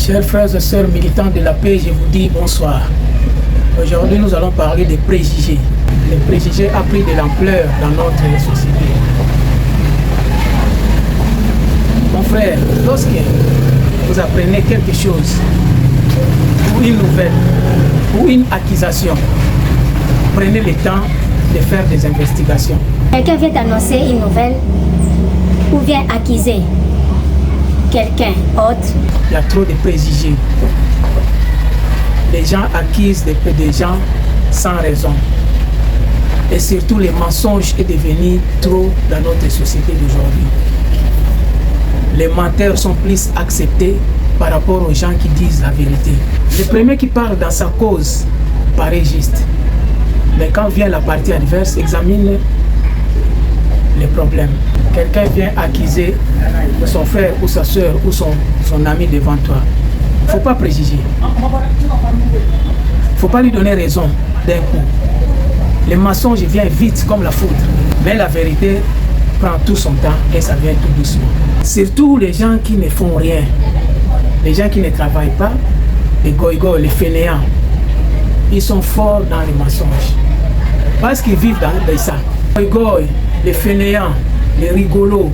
Chers frères et sœurs militants de la paix, je vous dis bonsoir. Aujourd'hui, nous allons parler des préjugés. Les préjugés ont pris de l'ampleur dans notre société. Mon frère, lorsque vous apprenez quelque chose, ou une nouvelle, ou une accusation, prenez le temps de faire des investigations. Quelqu'un vient annoncer une nouvelle ou vient accuser quelqu'un autre. Il y a trop de préjugés. Les gens accusent des gens sans raison. Et surtout, les mensonges est devenu trop dans notre société d'aujourd'hui. Les menteurs sont plus acceptés par rapport aux gens qui disent la vérité. Le premier qui parle dans sa cause paraît juste. Mais quand vient la partie adverse, examine les problèmes. Quelqu'un vient accuser son frère ou sa soeur ou son ami devant toi. Il ne faut pas préjuger. Il ne faut pas lui donner raison d'un coup. Les mensonges viennent vite comme la foudre. Mais la vérité prend tout son temps et ça vient tout doucement. Surtout les gens qui ne font rien. Les gens qui ne travaillent pas, les goïgoïs, les fainéants, ils sont forts dans les mensonges. Parce qu'ils vivent dans ça. Les goïgoïs, les fainéants, les rigolos,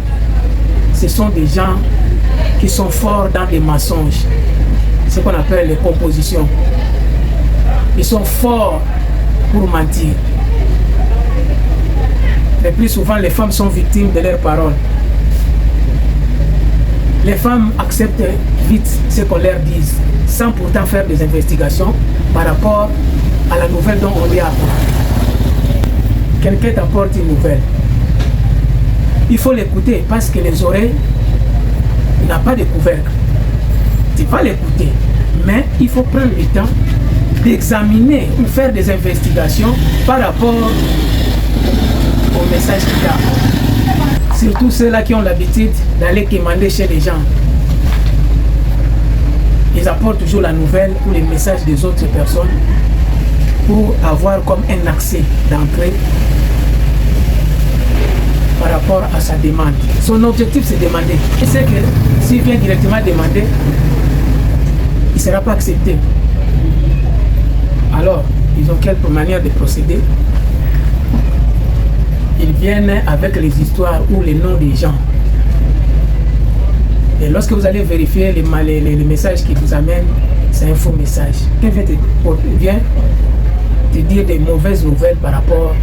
ce sont des gens qui sont forts dans les mensonges. Ce qu'on appelle les compositions. Ils sont forts pour mentir. Le plus souvent, les femmes sont victimes de leurs paroles. Les femmes acceptent vite ce qu'on leur dit, sans pourtant faire des investigations par rapport à la nouvelle dont on lui apprend. Quelqu'un t'apporte une nouvelle. Il faut l'écouter parce que les oreilles n'ont pas de couvercle. Tu vas l'écouter, mais il faut prendre le temps d'examiner ou faire des investigations par rapport au message qu'il a. Surtout ceux-là qui ont l'habitude d'aller quémander chez les gens. Ils apportent toujours la nouvelle ou les messages des autres personnes pour avoir comme un accès d'entrée par rapport à sa demande. Son objectif, c'est demander. Et c'est que s'il vient directement demander, il ne sera pas accepté. Alors, ils ont quelques manières de procéder. Ils viennent avec les histoires ou les noms des gens. Et lorsque vous allez vérifier les messages qu'ils vous amènent, c'est un faux message. Quelqu'un vient te dire des mauvaises nouvelles par rapport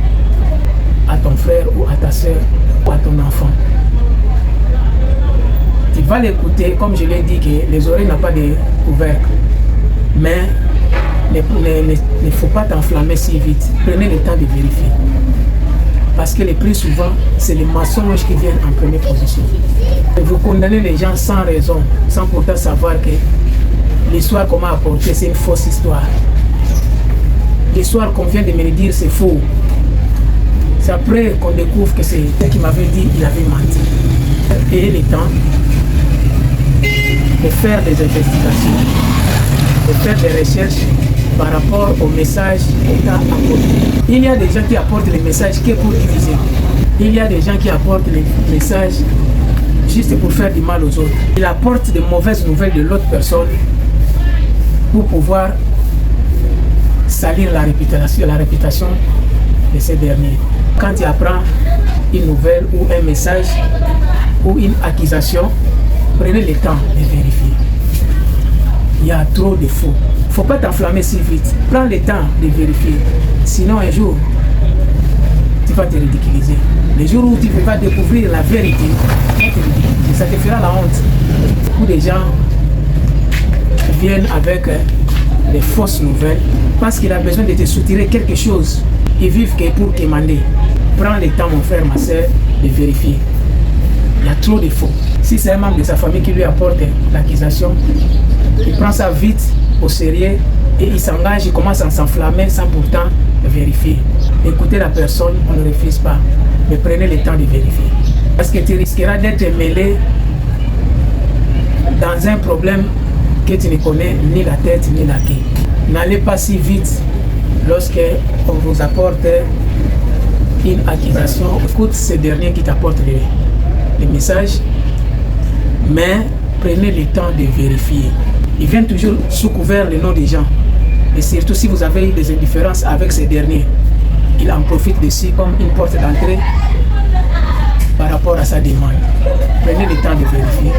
à ton frère ou à ta soeur ou à ton enfant. Tu vas l'écouter, comme je l'ai dit, que les oreilles n'ont pas de couvercle. Mais il ne faut pas t'enflammer si vite. Prenez le temps de vérifier. Parce que le plus souvent, c'est les mensonges qui viennent en première position. Vous condamnez les gens sans raison, sans pourtant savoir que l'histoire qu'on m'a apportée, c'est une fausse histoire. L'histoire qu'on vient de me dire, c'est faux. C'est après qu'on découvre que c'est ce qu'il m'avait dit, il avait menti. Ayez le temps de faire des investigations, de faire des recherches par rapport au message qu'on t'a apporté. Il y a des gens qui apportent les messages que pour diviser. Il y a des gens qui apportent les messages juste pour faire du mal aux autres. Ils apportent de mauvaises nouvelles de l'autre personne pour pouvoir salir la réputation de ces derniers. Quand tu apprends une nouvelle ou un message ou une accusation, prenez le temps de vérifier. Il y a trop de faux. Il ne faut pas t'enflammer si vite. Prends le temps de vérifier. Sinon, un jour, tu vas te ridiculiser. Le jour où tu vas découvrir la vérité, tu vas te ridiculiser. Ça te fera la honte. Beaucoup de gens viennent avec des fausses nouvelles parce qu'il a besoin de te soutirer quelque chose. Ils vivent que pour quémander. Prends le temps, mon frère, ma soeur, de vérifier. Il y a trop de faux. Si c'est un membre de sa famille qui lui apporte l'accusation, il prend ça vite au sérieux et il s'engage, il commence à s'enflammer sans pourtant vérifier. Écoutez la personne, on ne refuse pas, mais prenez le temps de vérifier. Parce que tu risqueras d'être mêlé dans un problème que tu ne connais ni la tête ni la queue. N'allez pas si vite lorsque on vous apporte une accusation. Écoute ce dernier qui t'apporte les messages, mais prenez le temps de vérifier. Ils viennent toujours sous couvert le nom des gens. Et surtout si vous avez eu des indifférences avec ces derniers, ils en profitent dessus comme une porte d'entrée par rapport à sa demande. Prenez le temps de vérifier.